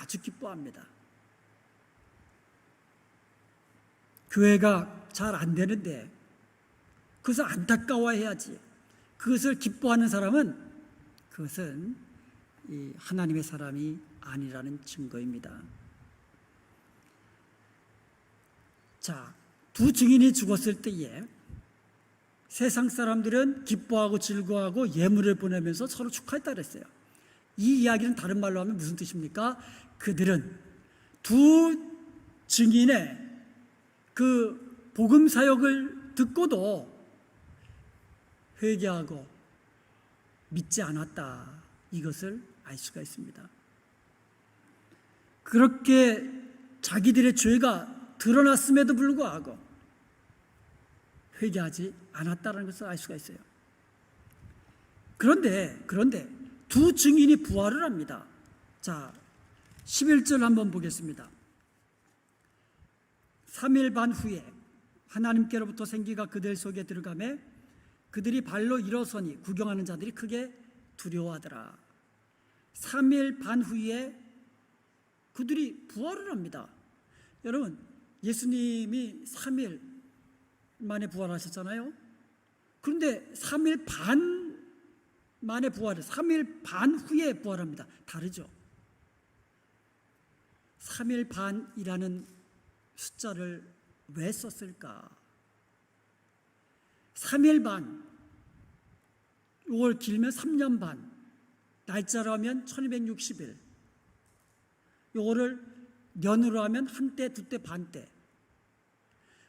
아주 기뻐합니다. 교회가 잘 안 되는데 그것을 안타까워해야지. 그것을 기뻐하는 사람은 그것은 이 하나님의 사람이 아니라는 증거입니다. 자, 두 증인이 죽었을 때에 세상 사람들은 기뻐하고 즐거워하고 예물을 보내면서 서로 축하했다 그랬어요. 이 이야기는 다른 말로 하면 무슨 뜻입니까? 그들은 두 증인의 그 복음 사역을 듣고도 회개하고 믿지 않았다, 이것을 알 수가 있습니다. 그렇게 자기들의 죄가 드러났음에도 불구하고 회개하지 않았다는 것을 알 수가 있어요. 그런데 두 증인이 부활을 합니다. 자, 11절 한번 보겠습니다. 3일 반 후에 하나님께로부터 생기가 그들 속에 들어가매 그들이 발로 일어서니 구경하는 자들이 크게 두려워하더라. 3일 반 후에 그들이 부활을 합니다. 여러분, 예수님이 3일 만에 부활하셨잖아요. 그런데 3일 반 만에 부활을, 3일 반 후에 부활합니다. 다르죠. 3일 반이라는 숫자를 왜 썼을까? 3일 반, 이걸 길면 3년 반, 날짜로 하면 1260일, 이거를 년으로 하면 한때, 두때, 반때.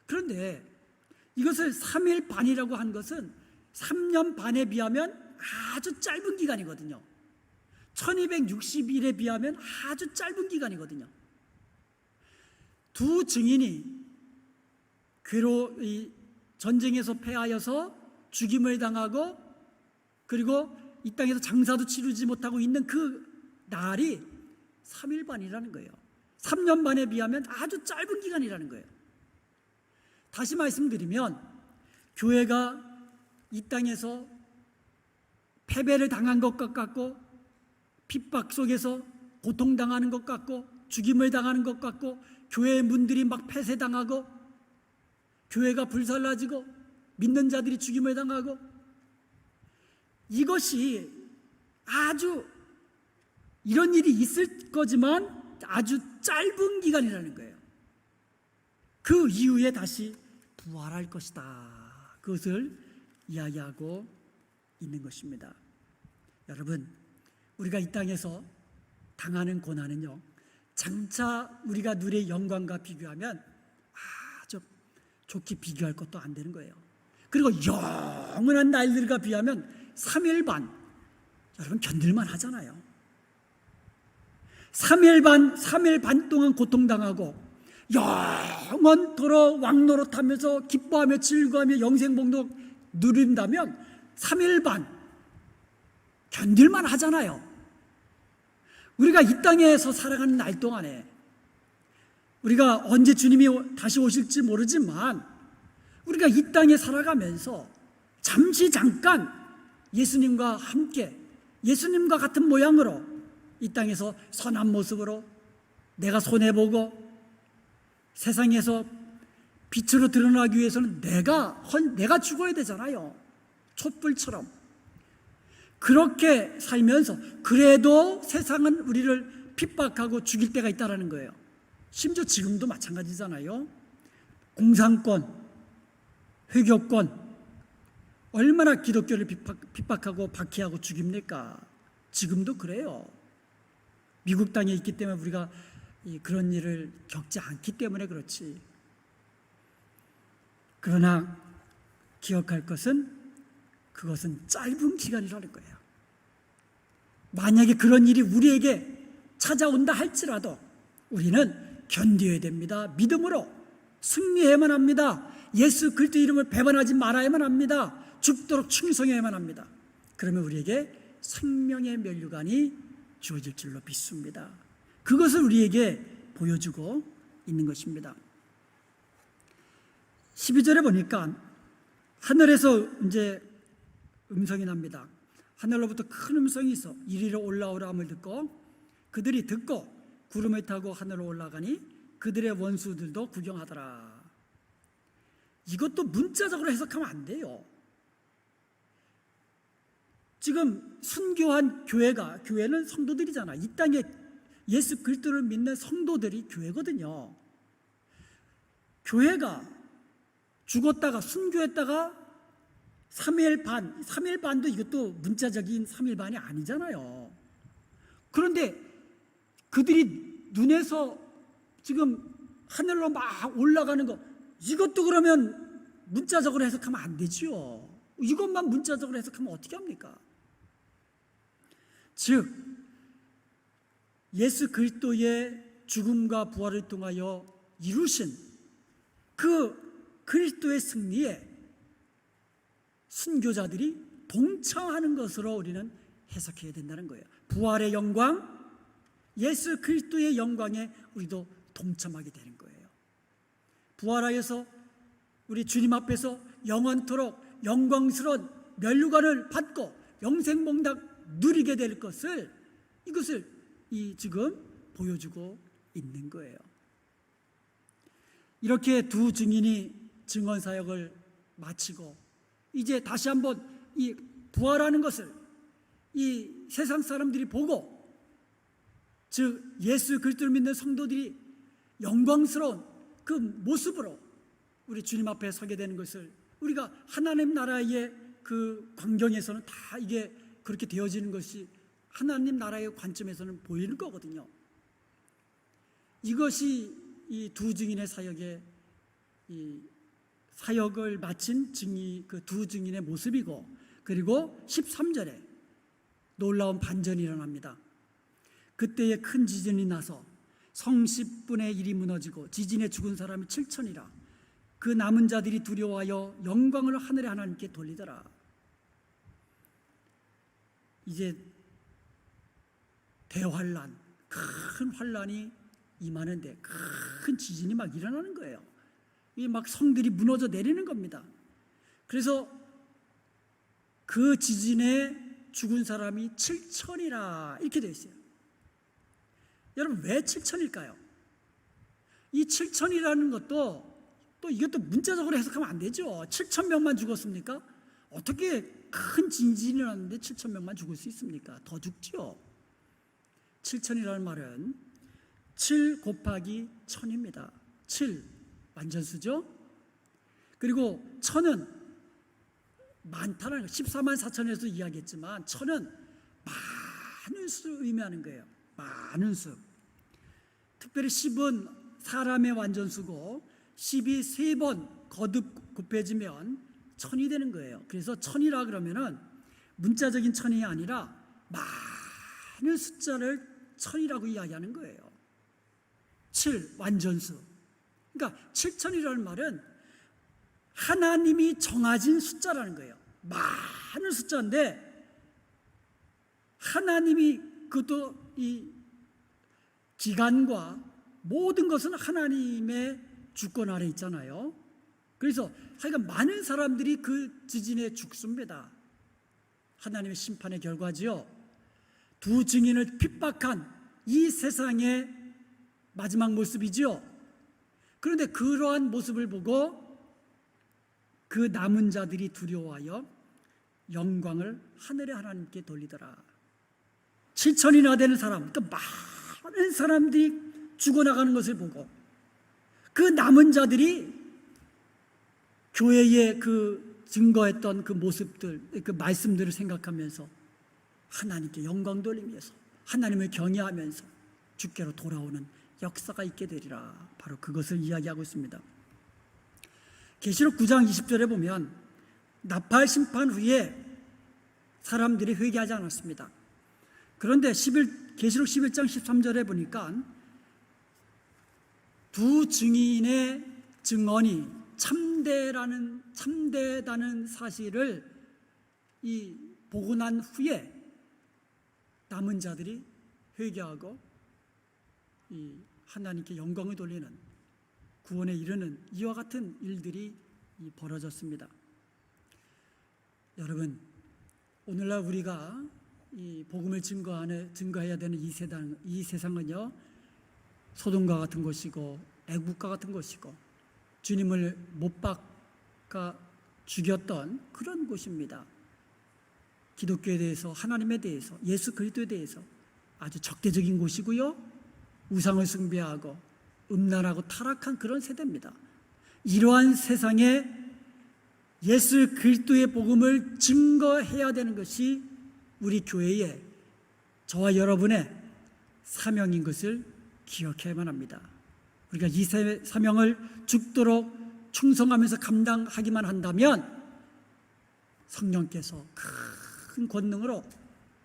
그런데 이것을 3일 반이라고 한 것은 3년 반에 비하면 아주 짧은 기간이거든요. 1260일에 비하면 아주 짧은 기간이거든요. 두 증인이 전쟁에서 패하여서 죽임을 당하고 그리고 이 땅에서 장사도 치르지 못하고 있는 그 날이 3일 반이라는 거예요. 3년 반에 비하면 아주 짧은 기간이라는 거예요. 다시 말씀드리면 교회가 이 땅에서 패배를 당한 것 같고 핍박 속에서 고통당하는 것 같고 죽임을 당하는 것 같고 교회의 문들이 막 폐쇄당하고 교회가 불살라지고 믿는 자들이 죽임을 당하고 이것이 아주 이런 일이 있을 거지만 아주 짧은 기간이라는 거예요. 그 이후에 다시 부활할 것이다. 그것을 이야기하고 있는 것입니다. 여러분, 우리가 이 땅에서 당하는 고난은요, 장차 우리가 누릴 영광과 비교하면 아주 좋게 비교할 것도 안 되는 거예요. 그리고 영원한 날들과 비하면 3일 반, 여러분 견딜만 하잖아요. 3일 반 동안 고통당하고 영원토록 왕노릇하면서 기뻐하며 즐거워하며 영생복록 누린다면 3일 반 견딜만 하잖아요. 우리가 이 땅에서 살아가는 날 동안에 우리가 언제 주님이 다시 오실지 모르지만 우리가 이 땅에 살아가면서 잠깐 예수님과 함께 예수님과 같은 모양으로 이 땅에서 선한 모습으로 내가 손해보고 세상에서 빛으로 드러나기 위해서는 내가 죽어야 되잖아요. 촛불처럼. 그렇게 살면서 그래도 세상은 우리를 핍박하고 죽일 때가 있다는 거예요. 심지어 지금도 마찬가지잖아요. 공산권, 회교권 얼마나 기독교를 핍박하고 박해하고 죽입니까? 지금도 그래요. 미국 땅에 있기 때문에 우리가 그런 일을 겪지 않기 때문에 그렇지. 그러나 기억할 것은 그것은 짧은 기간이라는 거예요. 만약에 그런 일이 우리에게 찾아온다 할지라도 우리는 견뎌야 됩니다. 믿음으로 승리해야만 합니다. 예수 그리스도 이름을 배반하지 말아야만 합니다. 죽도록 충성해야만 합니다. 그러면 우리에게 생명의 면류관이 주어질 줄로 믿습니다. 그것을 우리에게 보여주고 있는 것입니다. 12절에 보니까 하늘에서 이제 음성이 납니다. 하늘로부터 큰 음성이 있어 이리로 올라오라 함을 듣고 그들이 듣고 구름을 타고 하늘로 올라가니 그들의 원수들도 구경하더라. 이것도 문자적으로 해석하면 안 돼요. 지금 순교한 교회는 성도들이잖아. 이 땅에 예수 그리스도를 믿는 성도들이 교회거든요. 교회가 죽었다가 순교했다가 3일 반도 이것도 문자적인 3일 반이 아니잖아요. 그런데 그들이 눈에서 지금 하늘로 막 올라가는 거 이것도 그러면 문자적으로 해석하면 안 되죠. 이것만 문자적으로 해석하면 어떻게 합니까? 즉 예수 그리스도의 죽음과 부활을 통하여 이루신 그 그리스도의 승리에 순교자들이 동참하는 것으로 우리는 해석해야 된다는 거예요. 부활의 영광, 예수 그리스도의 영광에 우리도 동참하게 되는 거예요. 부활하여서 우리 주님 앞에서 영원토록 영광스러운 면류관을 받고 영생복락 누리게 될 것을 이것을 지금 보여주고 있는 거예요. 이렇게 두 증인이 증언 사역을 마치고 이제 다시 한번 이 부활하는 것을 이 세상 사람들이 보고 즉 예수 그리스도를 믿는 성도들이 영광스러운 그 모습으로 우리 주님 앞에 서게 되는 것을 우리가 하나님 나라의 그 광경에서는 다 이게 그렇게 되어지는 것이 하나님 나라의 관점에서는 보이는 거거든요. 이것이 이 두 증인의 사역의 이 사역을 마친 그 두 증인의 모습이고 그리고 13절에 놀라운 반전이 일어납니다. 그때에 큰 지진이 나서 성 10분의 1이 무너지고 지진에 죽은 사람이 7천이라 그 남은 자들이 두려워하여 영광을 하늘의 하나님께 돌리더라. 이제 대환란, 큰 환란이 임하는데 큰 지진이 막 일어나는 거예요. 이 막 성들이 무너져 내리는 겁니다. 그래서 그 지진에 죽은 사람이 7천이라 이렇게 되어 있어요. 여러분, 왜 7천일까요? 이 7천이라는 것도 또 이것도 문자적으로 해석하면 안 되죠. 7천 명만 죽었습니까? 어떻게 큰 진진이 났는데 7천 명만 죽을 수 있습니까? 더 죽죠. 7천이라는 말은 7 곱하기 1000입니다. 7 완전수죠. 그리고 1000은 많다는 거, 14만 4천에서 이야기했지만 1000은 많은 수를 의미하는 거예요. 많은 수. 특별히 10은 사람의 완전수고 10이 3번 거듭 곱해지면 1000이 되는 거예요. 그래서 1000이라 그러면은 문자적인 1000이 아니라 많은 숫자를 1000이라고 이야기하는 거예요. 7 완전수. 그러니까 7000이라는 말은 하나님이 정하신 숫자라는 거예요. 많은 숫자인데 하나님이, 그것도 이 기간과 모든 것은 하나님의 주권 아래 있잖아요. 그래서 하여간 많은 사람들이 그 지진에 죽습니다. 하나님의 심판의 결과지요. 두 증인을 핍박한 이 세상의 마지막 모습이지요. 그런데 그러한 모습을 보고 그 남은 자들이 두려워하여 영광을 하늘의 하나님께 돌리더라. 7천이나 되는 사람, 그러니까 많은 사람들이 죽어나가는 것을 보고 그 남은 자들이 교회에 그 증거했던 그 모습들, 그 말씀들을 생각하면서 하나님께 영광 돌리면서 하나님을 경외하면서 주께로 돌아오는 역사가 있게 되리라. 바로 그것을 이야기하고 있습니다. 계시록 9장 20절에 보면 나팔 심판 후에 사람들이 회개하지 않았습니다. 그런데 계시록 11장 13절에 보니까 두 증인의 증언이 참되다는 사실을 보고 난 후에 남은 자들이 회개하고 하나님께 영광을 돌리는, 구원에 이르는 이와 같은 일들이 벌어졌습니다. 여러분, 오늘날 우리가 이 복음을 증거해야 되는 이 세상은요, 소돔과 같은 곳이고 애국과 같은 곳이고 주님을 못 박아 죽였던 그런 곳입니다. 기독교에 대해서, 하나님에 대해서, 예수 그리스도에 대해서 아주 적대적인 곳이고요, 우상을 숭배하고 음란하고 타락한 그런 세대입니다. 이러한 세상에 예수 그리스도의 복음을 증거해야 되는 것이 우리 교회의, 저와 여러분의 사명인 것을 기억해야만 합니다. 우리가 이 사명을 죽도록 충성하면서 감당하기만 한다면 성령께서 큰 권능으로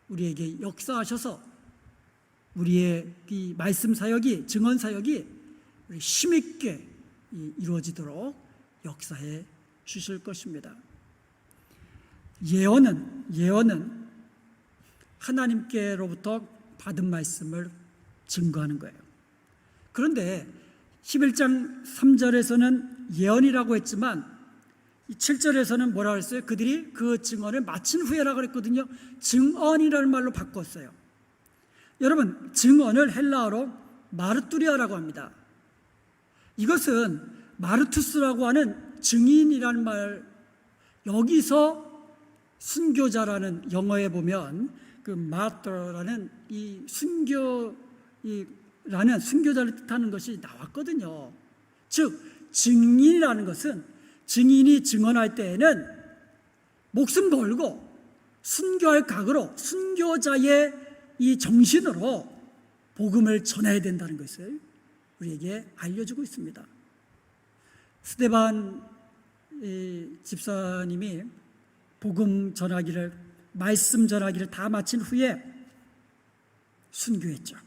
우리에게 역사하셔서 우리의 이 말씀 사역이, 증언 사역이 힘있게 이루어지도록 역사해 주실 것입니다. 예언은 하나님께로부터 받은 말씀을 증거하는 거예요. 그런데 11장 3절에서는 예언이라고 했지만 7절에서는 뭐라고 했어요? 그들이 그 증언을 마친 후에라고 그랬거든요. 증언이라는 말로 바꿨어요. 여러분, 증언을 헬라어로 마르투리아라고 합니다. 이것은 마르투스라고 하는 증인이라는 말, 여기서 순교자라는, 영어에 보면 그 마르터라는 이 순교자를 뜻하는 것이 나왔거든요. 즉 증인이라는 것은, 증인이 증언할 때에는 목숨 걸고 순교할 각오로 순교자의 이 정신으로 복음을 전해야 된다는 것을 우리에게 알려주고 있습니다. 스데반 집사님이 복음 전하기를, 말씀 전하기를 다 마친 후에 순교했죠.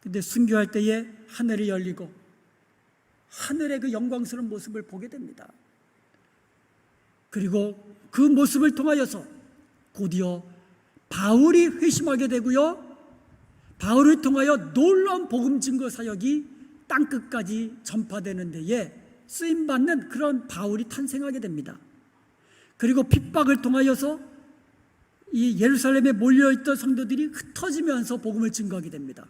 근데 순교할 때에 하늘이 열리고 하늘의 그 영광스러운 모습을 보게 됩니다. 그리고 그 모습을 통하여서 곧이어 바울이 회심하게 되고요, 바울을 통하여 놀라운 복음 증거 사역이 땅끝까지 전파되는 데에 쓰임받는 그런 바울이 탄생하게 됩니다. 그리고 핍박을 통하여서 이 예루살렘에 몰려있던 성도들이 흩어지면서 복음을 증거하게 됩니다.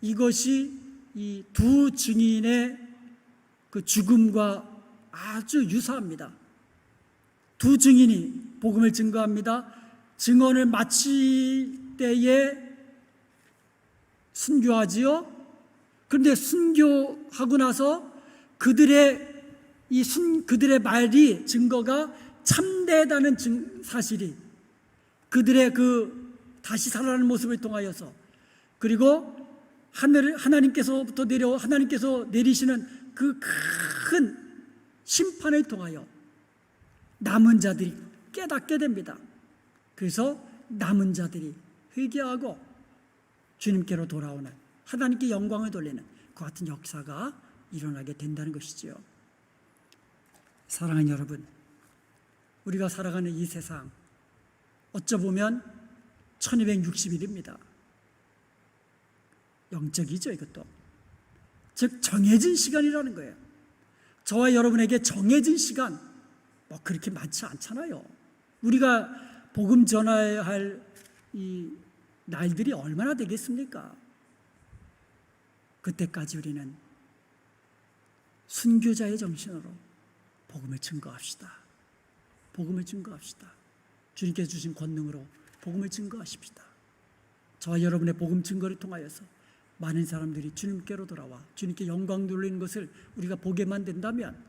이것이 이 두 증인의 그 죽음과 아주 유사합니다. 두 증인이 복음을 증거합니다. 증언을 마칠 때에 순교하지요. 그런데 순교하고 나서 그들의 말이 증거가 참되다는 사실이 그들의 그 다시 살아나는 모습을 통하여서, 그리고 하나님께서 내리시는 그 큰 심판을 통하여 남은 자들이 깨닫게 됩니다. 그래서 남은 자들이 회개하고 주님께로 돌아오는, 하나님께 영광을 돌리는 그 같은 역사가 일어나게 된다는 것이지요. 사랑하는 여러분, 우리가 살아가는 이 세상 어쩌보면 1260일입니다. 영적이죠, 이것도. 즉 정해진 시간이라는 거예요. 저와 여러분에게 정해진 시간 뭐 그렇게 많지 않잖아요. 우리가 복음 전해야 할 이 날들이 얼마나 되겠습니까? 그때까지 우리는 순교자의 정신으로 복음을 증거합시다. 복음을 증거합시다. 주님께서 주신 권능으로 복음을 증거하십시다. 저와 여러분의 복음 증거를 통하여서 많은 사람들이 주님께로 돌아와 주님께 영광 돌리는 것을 우리가 보게만 된다면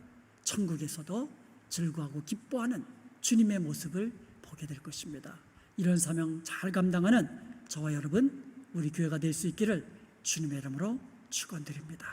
천국에서도 즐거워하고 기뻐하는 주님의 모습을 보게 될 것입니다. 이런 사명 잘 감당하는 저와 여러분, 우리 교회가 될 수 있기를 주님의 이름으로 축원드립니다.